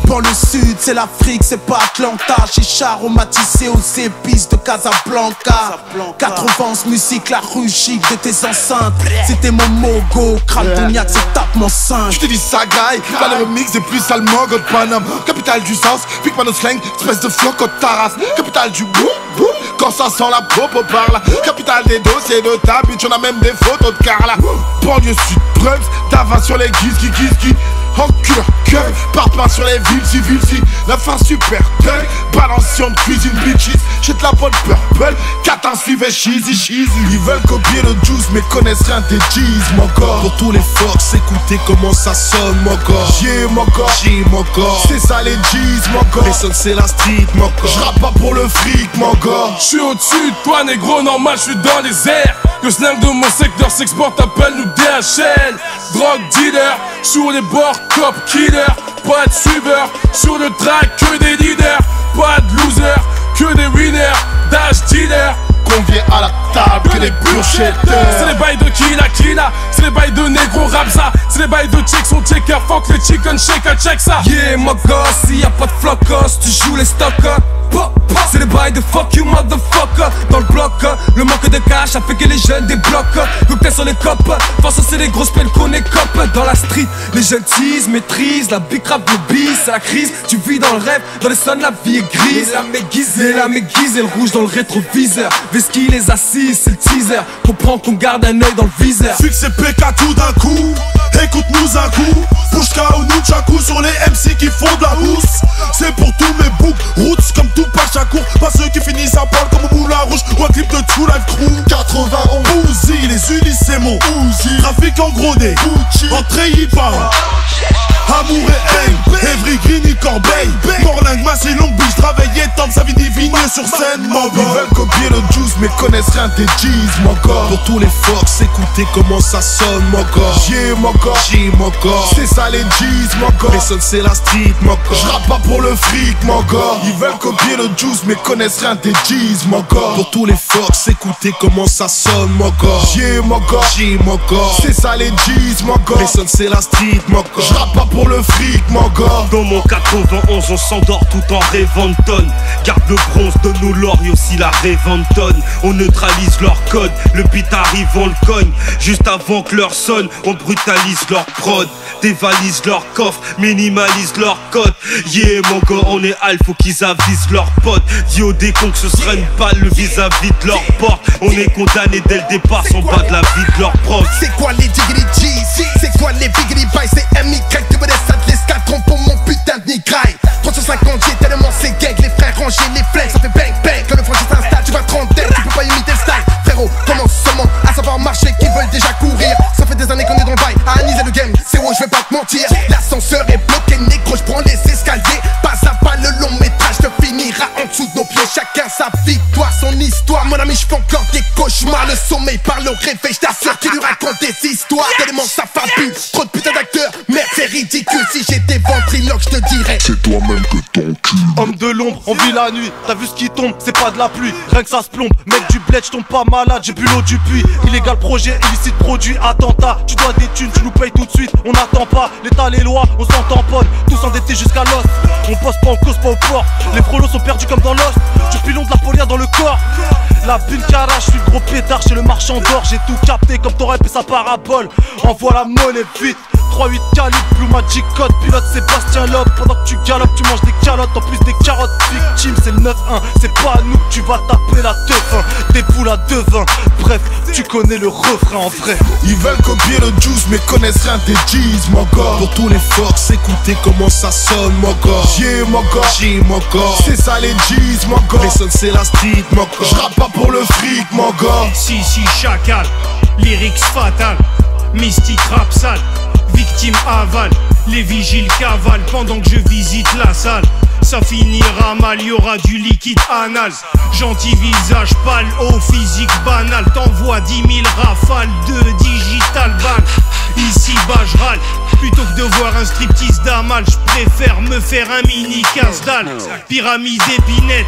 Dans le sud, c'est l'Afrique, c'est pas Atlanta. Chicha aromatisé aux épices de Casablanca. 80 musique, la rue chic de tes enceintes. C'était mon mogo, crâne cognac, c'est tape mon sein. Je te dis ça, guy, pas le remix, c'est plus sale mogo de Paname. Capitale du South, pique pas nos slang, espèce de floco de Taras. Capitale du boum, boum, quand ça sent la popo par là. Capitale des dossiers de ta bitch, on a même des photos de Carla. Banlieue sud, Brums, Dava sur les gizki. En cœur, parpaing sur les villes, si la fin super thug, balançant de cuisine bitches. J'ai de la bonne purple, 4 suivait cheesy. Ils veulent copier le juice mais connaissent rien des jeans, mon corps. Pour tous les fox, écoutez comment ça sonne, mon corps. Yeah, mon corps, c'est ça les jeans, mon corps. Les sons c'est la street, mon corps. J'rappe pas pour le fric, mon corps. J'suis au-dessus de toi, négro, normal, j'suis dans les airs. Le slang de mon secteur s'exporte, appelle-nous DHL. Drogue dealer, sur les bords, cop killer. Pas de suiveurs, sur le track, que des leaders. Pas de losers, que des winners. Dash dealer. Qu'on vient à la table, que des burchetteurs. C'est les bails de Kina, c'est les bails de négro Rabza. C'est les bails de check, son checker, fuck les chicken shaker, check ça. Yeah, mon gosse, s'il y a pas de flocos, tu joues les stocks. C'est les bails de fuck you motherfucker. Dans le bloc, le manque de cash a fait que les jeunes débloquent. Cocktail sur les copes, face c'est les grosses pelles qu'on écope. Dans la street, les jeunes teasent, maîtrisent la big rap de bis, c'est la crise. Tu vis dans le rêve, dans les sons la vie est grise. La méguise et le rouge dans le rétroviseur. Veski les assises, c'est le teaser. Comprends qu'on garde un œil dans le viseur. Succès PK tout d'un coup, écoute-nous un coup. Pushka ou Nunchaku sur les MC qui font de la housse. C'est pour tous mes boucs, roots comme tout Pachakour. Pas ceux qui finissent à parler comme au Moulin Rouge ou un clip de True Life Crew. 91 Uzi, les Ulis c'est mon Uzi. Trafic en gros des entrée hip-hop. Amour et haine, Evry Green, Corbeil. Morling, Massy, Long Beach, travailler, tente sa vie divine sur scène, mon gars. Ils veulent copier le juice mais connaissent rien des jeans, mon corps. Pour tous les fox, écoutez comment ça sonne, mon corps. Yeah, mon corps, c'est ça les jeans, mon corps. Les sons c'est la street, mon corps. J'rappe pas pour le fric, mon corps. Ils veulent copier le juice mais connaissent rien des jeans, mon corps. Pour tous les fox, écoutez comment ça sonne, mon corps. Yeah, mon corps, c'est ça les jeans, mon corps. Les sons c'est la street, mon corps. J'rappe pas pour le fric, mon corps. Comme en 91, on s'endort tout en rêvant de tonnes. Garde le bronze, donne-nous l'or et aussi la réventonne. On neutralise leur code, le beat arrive, on le cogne. Juste avant que l'heure sonne, on brutalise leur prod. Dévalise leur coffre, minimalise leur code. Yeah mon gars, on est alpha, faut qu'ils avisent leurs potes. Yo des cons que ce serait une balle, le vis-à-vis de leur porte. On est condamné dès le départ, sans bas de la vie de leur prof. C'est quoi les Jiggly G's? C'est quoi les Biggity Buys? C'est MY, tu me laisses ça de l'escadron pour mon putain de nigraille. 350 j'ai tellement c'est gang, les frères rangés, les flingues, ça fait bang bang. Quand le franchise s'installe, tu vas trentaine, tu peux pas imiter le style. Frérot, commence seulement à savoir marcher, qui veulent déjà courir. Ça fait des années qu'on est dans le bail, à analyser le game, c'est où je vais pas te mentir. L'ascenseur est bloqué, négro, je prends les escaliers. Pas à pas le long métrage te finira en dessous de nos pieds. Chacun sa victoire, son histoire. Mon ami, je fais encore des cauchemars. Le sommeil par le réveil, je t'assure qu'il lui raconte des histoires. Tellement ça fabule, trop de putain d'acteurs. Merde, c'est ridicule. Si j'étais ventriloque, je te dirais c'est toi-même que ton cul. Homme de l'ombre, on vit la nuit. T'as vu ce qui tombe, c'est pas de la pluie. Rien que ça se plombe, mec du bled, je tombe pas malade. J'ai bu l'eau du puits. Illégal projet, illicite produit, attentat. Tu dois des thunes, tu nous payes tout de suite. On n'attend pas, l'état, les lois, on s'en tamponne. Tous endettés jusqu'à l'os. On passe pas en cause, pas au port. Les frolos sont perdus comme dans l'os. Du pilon de la polia dans le corps. La bulle carrage, je suis le gros pétard chez le marchand d'or. J'ai tout capté comme ton rap et sa parabole. Envoie la monnaie vite. 3-8 calibre, Blue Magic Code, pilote Sébastien Loeb. Pendant que tu galopes, tu manges des calottes, en plus des carottes. Victime, c'est le 9-1, c'est pas à nous que tu vas taper la teuf, hein. Des poules à 2-20, bref, tu connais le refrain en vrai. Ils veulent copier le juice mais connaissent rien des G's, mon gars. Pour tous les fox, écoutez comment ça sonne, mon gars. Yeah, mon gars, G, mon gars. c'est ça les G's, mon gars. Les sons c'est la street, mon gars. J'rappe pas pour le fric, mon gars. Si, chacal, lyrics fatal, mystique rap sale. Victime aval, les vigiles cavalent pendant que je visite la salle. Ça finira mal, y'aura du liquide anal. Gentil visage pâle, au physique banal. T'envoies 10 000 rafales de digital ban. Ici bas j'râle, plutôt que de voir un striptease d'amal. J'préfère me faire un mini 15 dalles. Pyramide épinette,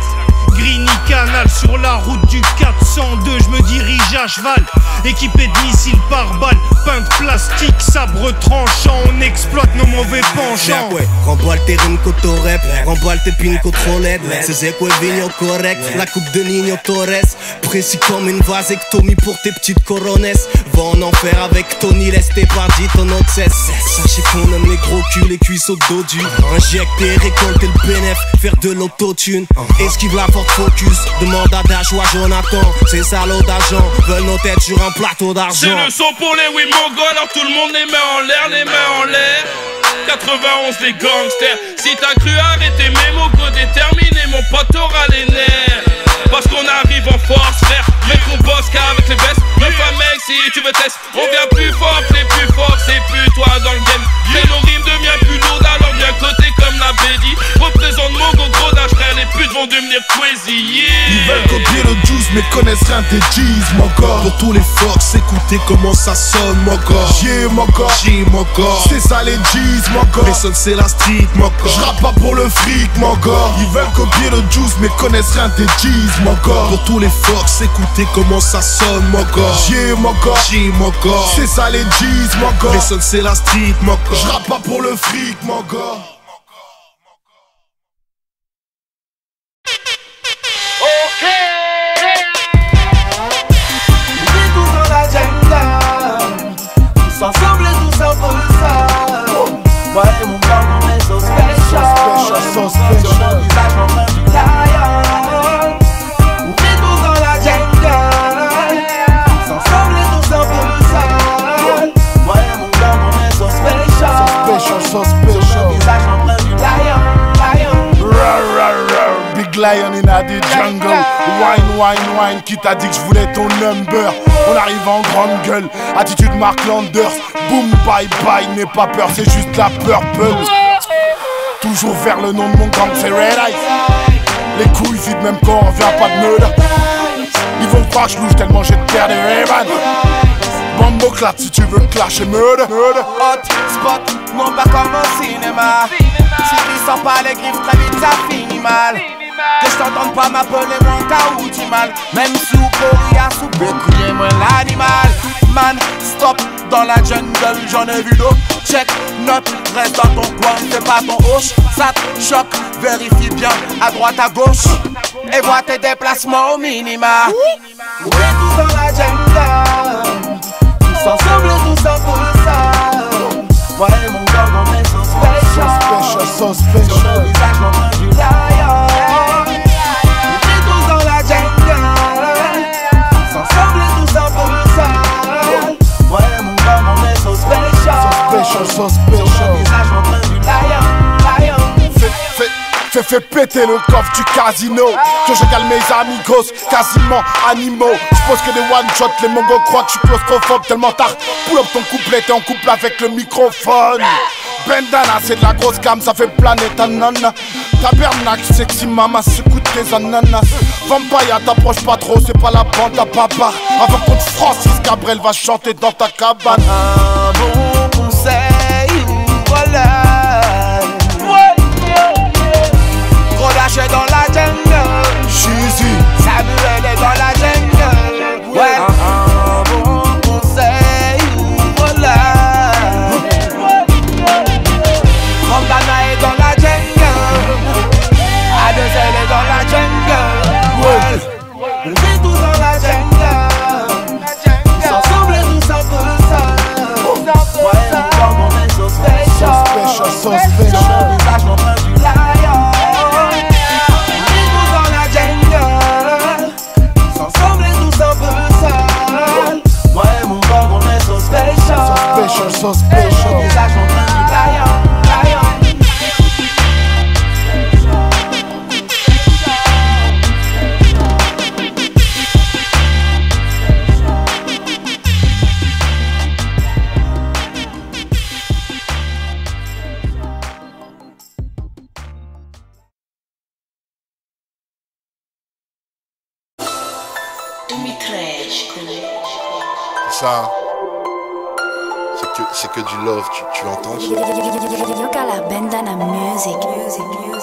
Greeny Canal. Sur la route du 402, je me dirige à cheval. Équipé de missiles par balle, pain de plastique, sabre tranchant. On exploite nos mauvais penchants. Remballe tes rimes cotorep, remballe tes pines cotrolette. C'est quoi vigno correct, la coupe de Nino Torres. Précis comme une vasectomie pour tes petites coronesses. Va en enfer avec Tony, laisse tes parties ton obsesse. Sachez qu'on aime les gros culs, les cuisses au dos du. Injecter, récolter le bénéf, faire de l'autotune. Esquive la porte focus, demande à Dachwa Jonathan. Ces salauds d'argent veulent nos têtes sur un plateau d'argent. C'est le son pour les oui mongols, alors tout le monde les mains en l'air, les mains en l'air. 91 les gangsters, si t'as cru arrêter mes mots, go déterminé, mon pote aura les nerfs. Parce qu'on arrive en force, frère, mais qu'on bosse qu'avec les bestes. Meuf à mec, si tu veux test, on vient plus fort, les plus forts, c'est plus toi dans le game. Mais nos rimes deviennent plus lourdes, alors bien côté comme la Bédi. Représente mon gros d'âge, frère, les putes vont devenir Quasi. Ils veulent copier le juice mais connaissent rien des G's, mon gars. Pour tous les fox, écoutez comment ça sonne, mon gars. Yeah, mon gars, G, mon gars. c'est ça les G's, mon gars. Les sons c'est la street, mon gars. J'rappe pas pour le fric, mon gars. Ils veulent copier le juice mais connaissent rien des G's, mon gars. Pour tous les fox, écoutez comment ça sonne, mon gars. Yeah, mon gars, G, mon gars. c'est ça les G's, mon gars. Les sons c'est la street, mon gars. J'rappe pas pour le fric, mon gars. Ensemble et tous un peu ça. Moi et mon corps, on est so special. Sur mon visage, on prend du lion. On est tous dans la jungle. Ensemble et tous un peu ça. Moi et mon corps, on est so special. Sur mon visage, on prend du lion. Big lion in the jungle. Wine, qui t'a dit que je voulais ton number? On arrive en grande gueule, attitude Mark Landers. Boom, bye bye, n'aie pas peur, c'est juste la purple. Toujours vers le nom de mon gang, c'est Red Eyes. Les couilles vides même quand on revient pas de murder. Ils vont croire que je louche tellement j'ai de terre des Ray-Ban. Bambo clap si tu veux clasher murder. Hot spot, non pas comme au cinéma. Si tu sors pas les griffes, très vite ça finit mal. Que je t'entende pas m'appeler moins t'as ou du mal. Même sous Korea, sous Bécouillé, moi l'animal. Man, stop, dans la jungle, j'en ai vu d'autres. Check, note, reste dans ton coin, fais pas ton hoche. Ça te choque, vérifie bien à droite, à gauche. Et vois tes déplacements au minima. On est tous dans la jungle, tous ensemble et tous en ça. Moi et mon gars, on est so special. So special. Sur le visage, l'empreinte du lion. On est tous dans la jungle, tous ensemble et tous en ça. Moi et mon gars, on est so special. So special. Sur le visage, l'empreinte du lion. Fais péter le coffre du casino. Que je calme mes amigos, quasiment animaux. J'pose que des one shot, les mongos croient que je suis claustrophobe. Tellement tard, pull up ton couplet, t'es en couple avec le microphone. Bandana, c'est de la grosse gamme, ça fait planer ta nana. Tabernacle, sexy mama, secoue tes ananas. Vampire, t'approches pas trop, c'est pas la bande à papa. Avant qu'on te Francis Cabrel va chanter dans ta cabane. Un bon conseil, voilà. Gros lâché dans la jungle. Cheesy. Samuel est dans la jungle. Ouais. Un bon conseil, voilà. Randana est dans la jungle. Adesel est dans la jungle. Ouais. On est tous dans la jungle. Tous ensemble et tous un peu ça. Ouais, on est so special. So special, so Sur le special. visage, l'empreinte du lion. So special. Ça, c'est que du love, tu l'entends ça? You got la bandana music. Écoute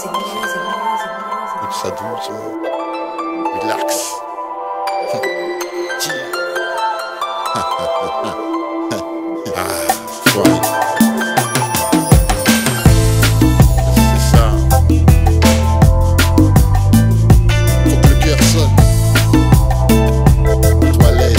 ça doucement. Relax. Ouais. C'est ça. Faut que le cœur sonne. Toilette.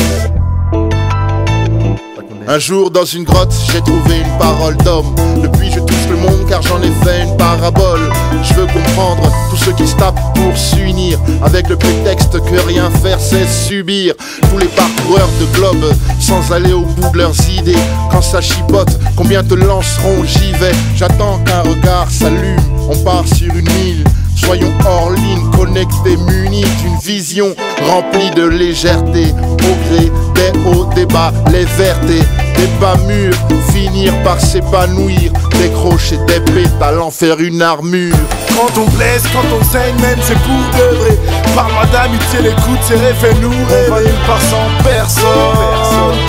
Un jour dans une grotte, j'ai trouvé une parole d'homme. Depuis je touche le monde car j'en ai fait une parabole. Je veux comprendre tous ceux qui se tapent pour s'unir, avec le prétexte que rien faire c'est subir. Tous les parcoureurs de globe sans aller au bout de leurs idées. Quand ça chipote, combien te lanceront? J'y vais, j'attends qu'un regard s'allume. On part sur une île, soyons hors ligne, connectés, munis d'une vision remplie de légèreté. Au gré des hauts, des bas, les vertés, des bas mûrs, finir par s'épanouir, décrocher des pétales, en faire une armure. Quand on blesse, quand on saigne, même c'est pour de vrai. Parle-moi d'amitié, l'écoute, c'est fais-nous rêver. On va nulle part sans personne.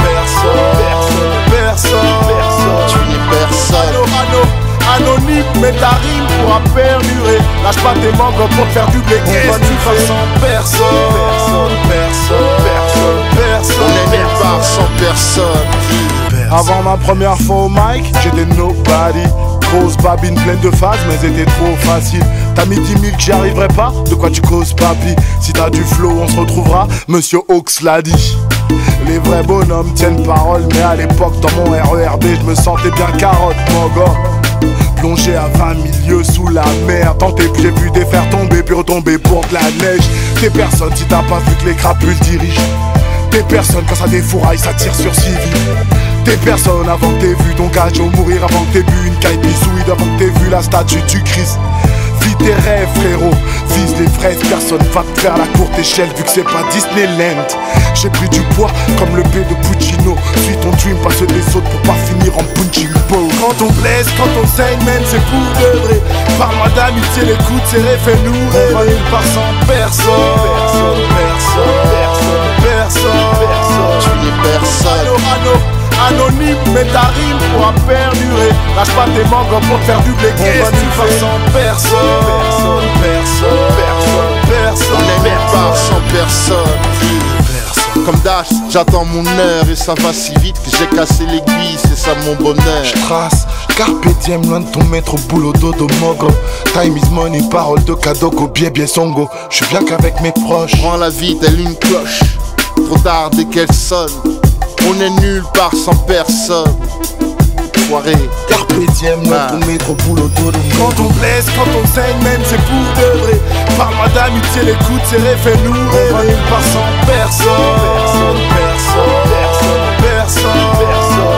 Tu n'es personne. Anonyme, mais ta rime pourra perdurer. Lâche pas tes membres pour te faire du blé. On va nulle part sans personne. On est nulle part sans personne. Avant ma première fois au mic, j'étais nobody. Grosse babine pleine de phases, mais c'était trop facile. T'as mis 10 000 que j'y arriverai pas, de quoi tu causes papi? Si t'as du flow, on se retrouvera, Monsieur Hawks l'a dit. Les vrais bonhommes tiennent parole, mais à l'époque dans mon RERB, je me sentais bien carotte, mon gars. Plongé à 20 milieux sous la mer, tenté puis j'ai vu des fers tomber puis retomber pour de la neige. T'es personne si t'as pas vu que les crapules dirigent. T'es personne quand ça défouraille, ça tire sur civil. T'es personne avant que t'aies vu ton gajo mourir, avant que t'aies bu une caille bisouide, avant que t'aies vu la statue du Christ. Vis tes rêves frérot, vise les fraises, personne va te faire la courte échelle vu que c'est pas Disneyland. J'ai pris du poids comme le P de Puccino. Suis ton dream, pas ceux des autres pour pas finir en punching ball. Quand on blesse, quand on saigne, même c'est pour de vrai. Parle-moi d'amitié, l'écoute, c'est fais-nous rêver. On va nulle part sans personne. Tu n'es personne. Anonyme, mais ta rime pourra perdurer. Lâche pas tes membres pour te faire du blé. On va nulle part sans personne. On est nulle part sans personne. Comme Dash, j'attends mon heure et ça va si vite que j'ai cassé l'aiguille, c'est ça mon bonheur. J'trace, carpe diem, loin de ton maître, boulot dodo mogo. Time is money, parole de Kadoko, bien songo. J'suis bien qu'avec mes proches. Prends la vie telle une cloche, trop tard dès qu'elle sonne. On est nulle part sans personne. Foiré, carpe diem, loin de ton maître, boulot dodo mogo. Quand on blesse, quand on saigne, même c'est pour de vrai. Parle-moi d'amitié, l'écoute, c'est rêve, fais-nous rêver. On va nulle part sans personne.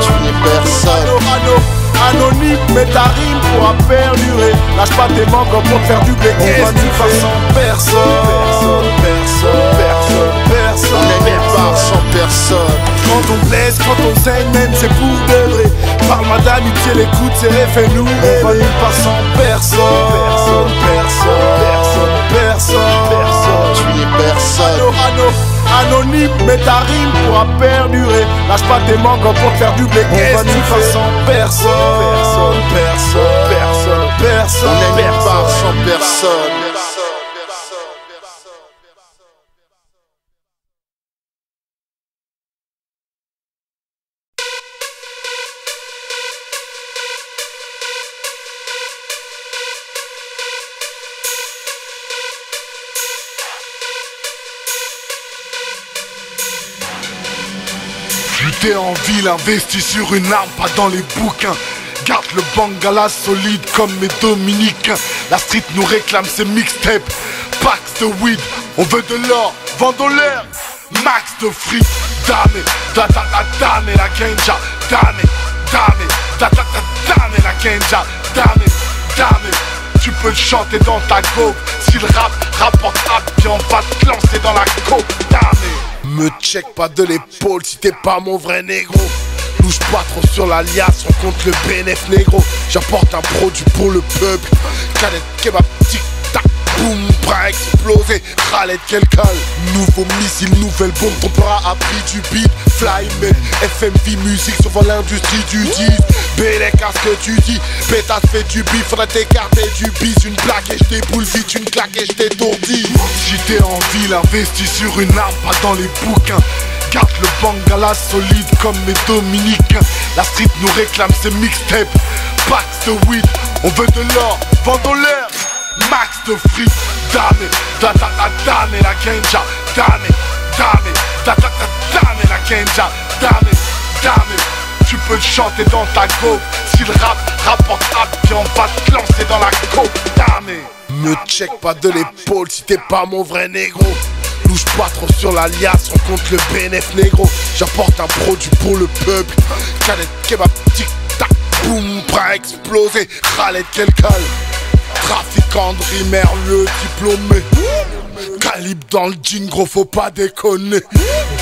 Tu n'es personne. Anonyme, mais ta rime pourra perdurer. Lâche pas tes manques pour te faire du blé. On va nulle part sans personne. On est nulle part sans personne. Quand on blesse, quand on saigne, même c'est pour de vrai. Parle-moi d'amitié, l'écoute, c'est rêve, fais-nous rêver. On va nulle part sans personne. Tu n'es personne. Anonyme, mais ta rime pourra perdurer. Lâche pas tes manques pour te faire du blé. On va nulle part sans personne. On est nulle part sans personne. T'es en ville, investi sur une arme, pas dans les bouquins. Garde le bangala solide comme mes dominicains. La street nous réclame ses mixtapes. Packs de weed, on veut de l'or, vendons-leur. Max de fric, dame, dame la kenja, dame, dame la kenja, dame. Tu peux le chanter dans ta go. Si le rap rapporte bien on va te lancer dans la coke, dame. Me check pas de l'épaule si t'es pas mon vrai négro. Louche pas trop sur l'alias, on compte le bénéf négro. J'apporte un produit pour le peuple. Cadet kebab, tic tac, boum, bras explosé. Ralette quel cale. Nouveau missile, nouvelle bombe, ton bras a pris du beat. Flyman, FMV musique, survole l'industrie du 10. Bélec à ce que tu dis, pétasse fait du bif, faudrait t'écarter du bis. Une plaque et j'déboule vite, une claque et j't'étourdis. Si t'es en ville, investi sur une arme, pas dans les bouquins. Garde le bangala solide comme mes dominicains. La street nous réclame ses mixtapes. Packs de weed, on veut de l'or, vendons-leur. Max de fric, dame, dame la kenja, dame, la kenja, dame. Tu peux le chanter dans ta go. Si le rap rapporte bien on va te lancer dans la coke, dame. Me check pas de l'épaule si t'es pas mon vrai négro. Louche pas trop sur l'alias, on compte le bénéf négro. J'apporte un produit pour le peuple. Cadet kebab, tic tac, boum, bras explosé. Ralette quel cale. Trafiquant de rimeur, le diplômé. Calibre dans le jean, gros faut pas déconner.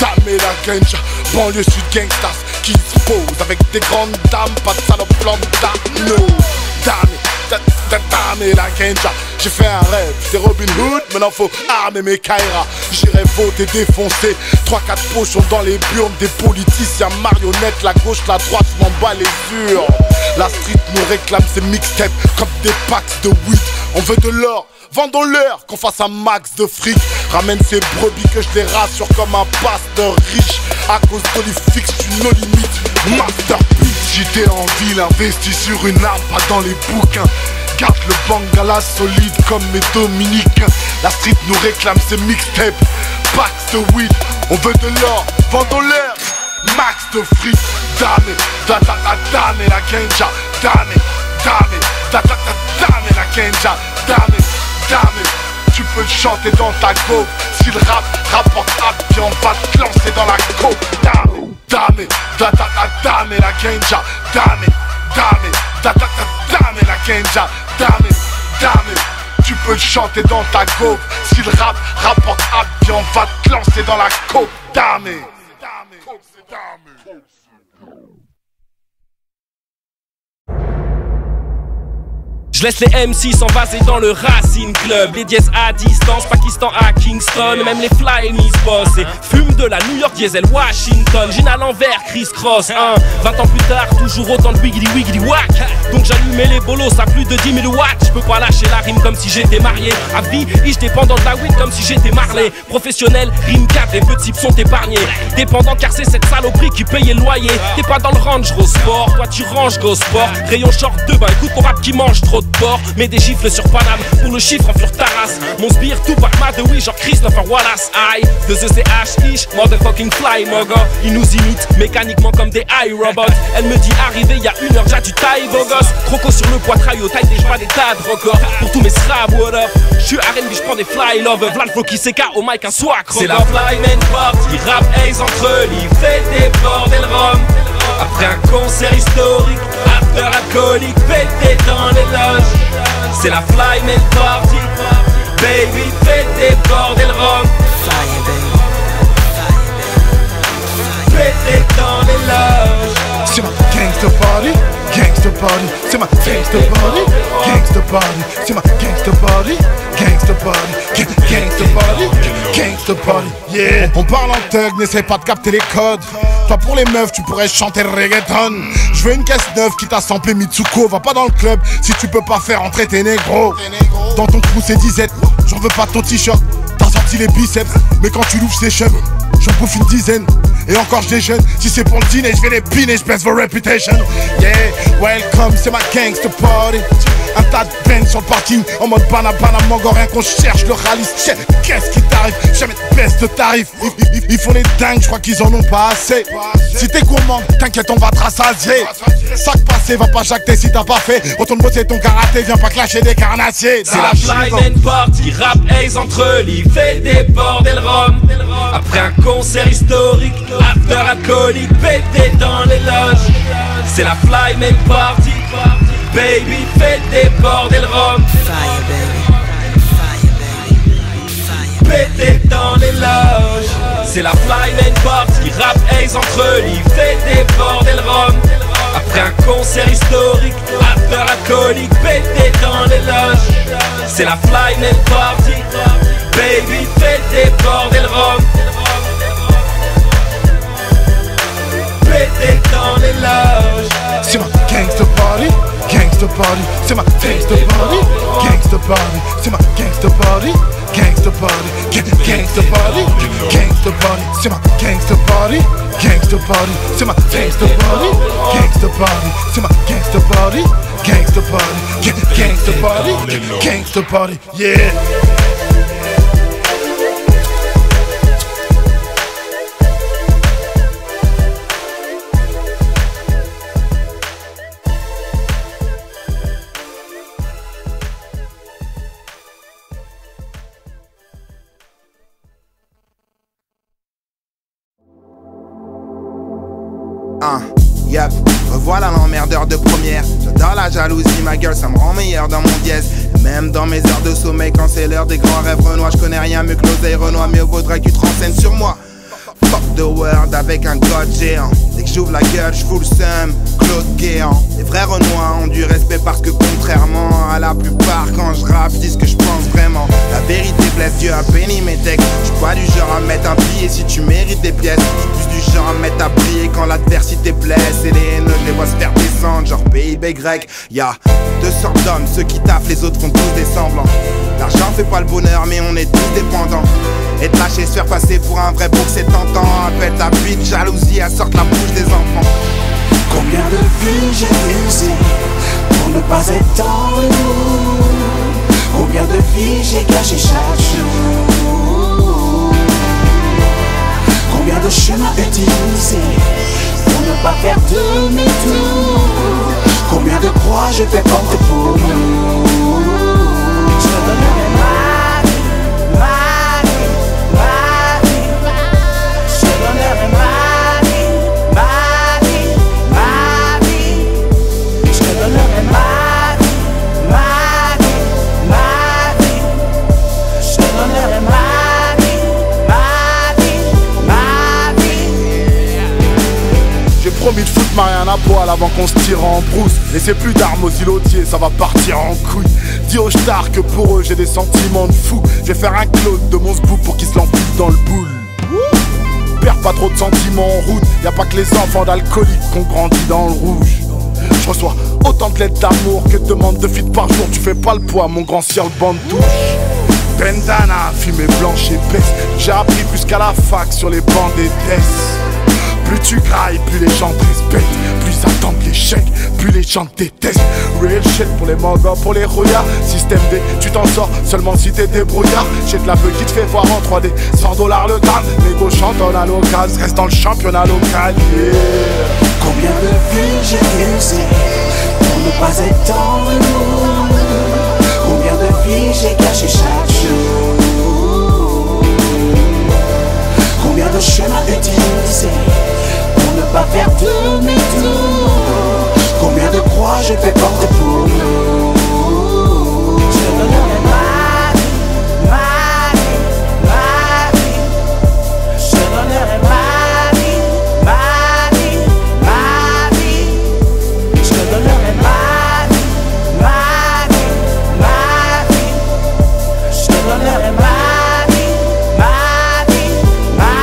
Dame et la kenja, banlieue sud gangstas qui se pose avec des grandes dames, pas de salope dame. No, dame et la kenja. J'ai fait un rêve, c'est Robin Hood, maintenant faut armer mes Kaira. J'irai voter défoncer, 3-4 pochons dans les burnes. Des politiciens marionnettes, la gauche, la droite, m'en bats les urnes. La street nous réclame ses mixtapes comme des packs de weed. On veut de l'or, vendons-leur, qu'on fasse un max de fric. Ramène ces brebis que je les rassure comme un pasteur riche. À cause d'Olifix, tu no limite, masterpiece. Si t'es en ville, investi sur une arme, pas dans les bouquins. Garde le bangala solide comme mes dominicains. La street nous réclame ses mixtapes. Packs de weed, on veut de l'or, vendons-leur. Max de fric, dame, dame la kenja, dame, la kenja, dame. Tu peux le chanter dans ta go. Si le rap rapporte bien on va te lancer dans la coke, dame, dame la kenja, dame, la kenja, dame. Tu peux le chanter dans ta go. Si le rap rapporte bien on va te lancer dans la coke, dame. Je laisse les MC s'envaser dans le Racine Club. Les dièses à distance, Pakistan à Kingston. Même les fly miss boss et fume de la New York diesel Washington. Gin à l'envers, Criss Cross 20 ans plus tard, toujours autant de wiggly wiggly wack. Donc j'allumais les bolos à plus de 10 000 watts. J'peux pas lâcher la rime comme si j'étais marié. À vie, je dépendant de la weed comme si j'étais Marley. Professionnel, rime 4 et petits sont épargnés. Dépendant car c'est cette saloperie qui paye le loyer. T'es pas dans le range gros sport, toi tu ranges gros sport. Rayon short de bain, écoute ton rap qui mange trop de porc. Mets des gifles sur Paname pour le chiffre en fleur Taras. Mon sbire tout par ma de oui genre Christopher Wallace. Aïe, de ECH-ish, motherfucking fly mogo. Ils nous imitent mécaniquement comme des iRobots. Elle me dit arrivé y a 1 heure, déjà du taille beau gosse. Croco sur le poitrail au taille des pas des tas de records. Pour tous mes srabs, what up. J'suis R&B, j'prends des fly love. V'là le flow qui s'écarte au mic un swag. C'est la fly man party, rap ace entre lits, fait des bordel rom. Après un concert historique, after alcoolique, pété dans les loges. C'est la fly man party, baby, fait des bordel rom. Pété dans les loges. C'est ma gangster party, gangster party. C'est ma gangster party, gangster party. C'est ma gangster party, gangster party, gangster party, gangster party. Yeah, on parle en thug, n'essaie pas de capter les codes. Toi pour les meufs, tu pourrais chanter le reggaeton. Je veux une caisse neuve qui t'a samplé Mitsuko. Va pas dans le club si tu peux pas faire entrer tes négros. Dans ton trou c'est disette, j'en veux pas ton t-shirt. T'as sorti les biceps, mais quand tu l'ouvres c'est chum. J'en bouffe une dizaine, et encore je déjeune. Si c'est pour le dîner, je vais les piner, je baisse vos reputation. Yeah, welcome, c'est ma gangster party. Un tas de peine sur le parking, en mode banana, mango, rien qu'on cherche le rallye. Qu'est-ce qui t'arrive? Jamais de baisse de tarif. Ils font les dingues, je crois qu'ils en ont pas assez. Si t'es gourmand, t'inquiète, on va te rassasier. Sac passé, va pas jacter si t'as pas fait. Retourne bosser ton karaté, viens pas clasher des carnassiers. C'est la fly man party, rap ace entre lits, fait des bordel rom. Après un concert historique, after alcoolique, pété dans les loges. C'est la fly man party, baby, fait des bordel rom. Pété dans les loges. C'est la fly man party, rap ace entre lits, fait des bordel rom. Après un concert historique, after alcoolique, pété dans les loges. C'est la fly man party, baby, fait des bordel rom. Pété dans les loges. C'est ma gangster party, gangster party. C'est ma gangster party, gangster party. C'est ma gangster party, gangster party, gangster party, gangster party. C'est ma gangster party, gangster party. C'est ma gangster party, gangster party. C'est ma gangster party, gangster party, gangster party, gangster party. Yeah. Yep, revoilà l'emmerdeur de première. J'adore la jalousie, ma gueule ça me rend meilleur dans mon dièse. Et même dans mes heures de sommeil quand c'est l'heure des grands rêves renois. Je connais rien mieux que l'oseille renois, mais vaudrait que tu te renseignes sur moi. Fuck the world avec un god géant. Dès que j'ouvre la gueule, j'fous le seum, Claude Guéant. Les vrais renois ont du respect parce que contrairement à la plupart, quand je rappe, je dis ce que je pense vraiment. La vérité blesse, Dieu a béni mes textes. J'suis pas du genre à mettre un billet si tu mérites des pièces. J'suis plus du genre à mettre à briller quand l'adversité blesse. Et les haineux, je les vois se faire descendre, genre PIB grec. Y'a 2 sortes d'hommes, ceux qui taffent, les autres font tous des semblants. L'argent fait pas le bonheur, mais on est tous dépendants. Et te lâcher, se faire passer pour un vrai bouc, c'est tentant. Appelle ta bite, jalousie, elle sort la bouche des enfants. Combien de vies j'ai réussi pour ne pas être dans le loup. Combien de vies j'ai gâché chaque jour. Combien de chemins utilisés pour ne pas faire demi-tour. Combien de croix je vais porter pour nous. Je te donnerai ma vie, ma vie, ma vie. Je te donnerai ma vie, ma vie, ma vie. Je te donnerai ma vie, ma vie, ma vie. Je te donnerai ma vie, ma vie, ma vie. Je promis de foutre Marianne à poil avant qu'on se tire en brousse. Laissez plus d'armes aux îlotiers, ça va partir en couille. Dis aux stars que pour eux j'ai des sentiments de fou. Je vais faire un clone de mon sbout pour qu'ils se l'enfilent dans le boule. Perds pas trop de sentiments en route. Y'a pas que les enfants d'alcooliques qu'on grandit dans le rouge. Je reçois autant de lettres d'amour que de demandes de feat par jour. Tu fais pas le poids, mon grand ciel bande touche. Bandana, fumée blanche épaisse. J'ai appris plus qu'à la fac sur les bancs des tests. Plus tu grailles, plus les gens te respectent. Plus ils attendent l'échec, plus les gens te détestent. Real shit pour les mangas, pour les rouillards. Système D, tu t'en sors seulement si t'es débrouillard. J'ai de la veuve qui te fait voir en 3D, 100 $ le gramme. Négo chantonne à l'occasion, reste dans le championnat local, yeah. Combien de vies j'ai usé pour ne pas être dans le monde. Combien de vies j'ai gâché chaque jour. Combien de chemins utilisés pour ne pas faire demi-tour. Combien de croix je vais porter pour nous. Je te donnerai ma vie, ma vie, ma vie. Je te donnerai ma vie, ma vie, ma vie. Je te donnerai ma vie, ma vie, ma vie. Je te donnerai ma vie, ma vie, ma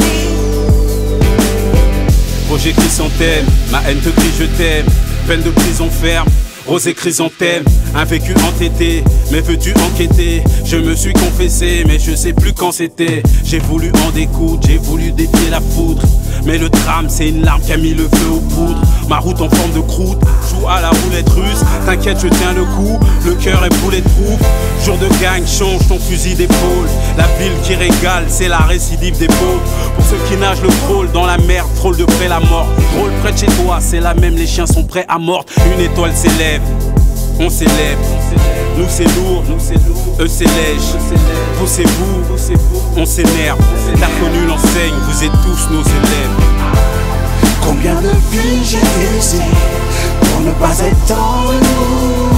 vie. Roger Chrysanthème, ma haine te crie je t'aime. Peine de prison ferme, rosée chrysanthème. Un vécu entêté, mais veux-tu enquêter? Je me suis confessé, mais je sais plus quand c'était. J'ai voulu en découdre, j'ai voulu défier la foudre. Mais le drame, c'est une larme qui a mis le feu aux poudres. Ma route en forme de croûte, joue à la roulette russe. T'inquiète, je tiens le coup, le cœur est bulletproof. Jour de gang, change ton fusil d'épaule. La ville qui régale, c'est la récidive des pauvres. Pour ceux qui nagent le crawl dans la merde, frôle de près la mort. Drôle près de chez toi, c'est la même, les chiens sont prêts à mordre. Une étoile s'élève, on s'élève. Nous c'est lourd, eux c'est léger. Vous c'est vous, on s'énerve. T'as connu l'enseigne, vous êtes tous nos élèves. Combien de vies j'ai usé pour ne pas être dans le monde.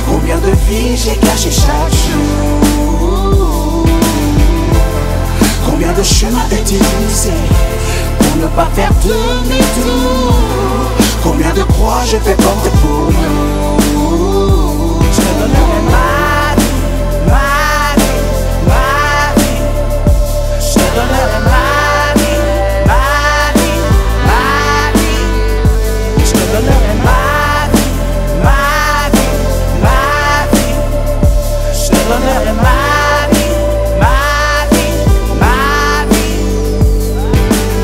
Combien de vies j'ai gâché chaque jour. Combien de chemins utilisés pour ne pas faire demi-tour. Combien de croix je vais porter pour nous. Je te donnerai ma vie, ma vie, ma vie. Je te donnerai ma vie, ma vie, ma vie. Je te donnerai ma vie, ma vie, ma vie. Je te donnerai ma vie, ma vie, ma vie.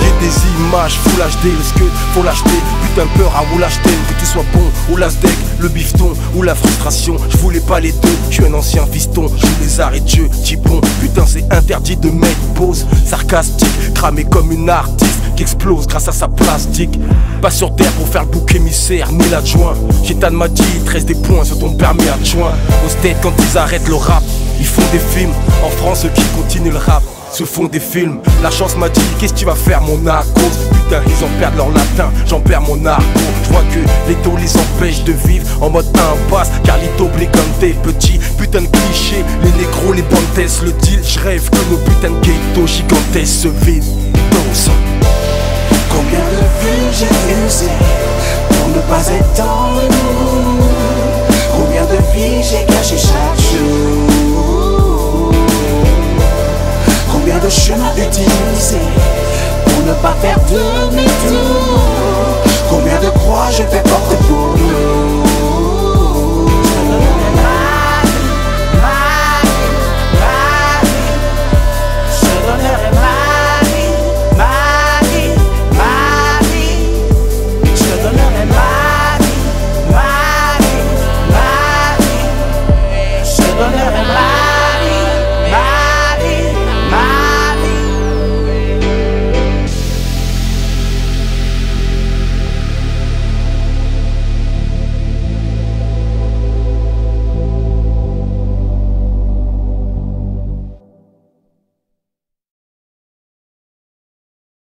J'ai des images full HD, le scud faut l'acheter. Putain de peur à où l'acheter, que tu sois bon ou l'Aztec, le bifton ou la frustration. Je voulais pas les deux, je suis un ancien fiston. J'ai les arrêts de jeu, bon. Putain c'est interdit de mettre pause. Sarcastique, cramé comme une artiste qui explose grâce à sa plastique. Pas sur terre pour faire le bouc émissaire ni l'adjoint. Gitan m'a dit, il te reste des points sur ton permis adjoint. Au state quand ils arrêtent le rap, ils font des films. En France ceux qui continuent le rap se font des films. La chance m'a dit, qu'est-ce que tu vas faire mon narcos? Putain ils en perdent leur latin, j'en perds mon argot. Je vois que les taux les empêchent de vivre en mode impasse. Carlito Blicante, petit putain de cliché. Les négros, les bandes, le deal. Je rêve que nos putains de ghettos gigantesques se vident. Combien de vies j'ai usé pour ne pas être dans le monde. Combien de vies j'ai gâché chaque jour. Combien de chemins utilisés pour ne pas faire demi-tour.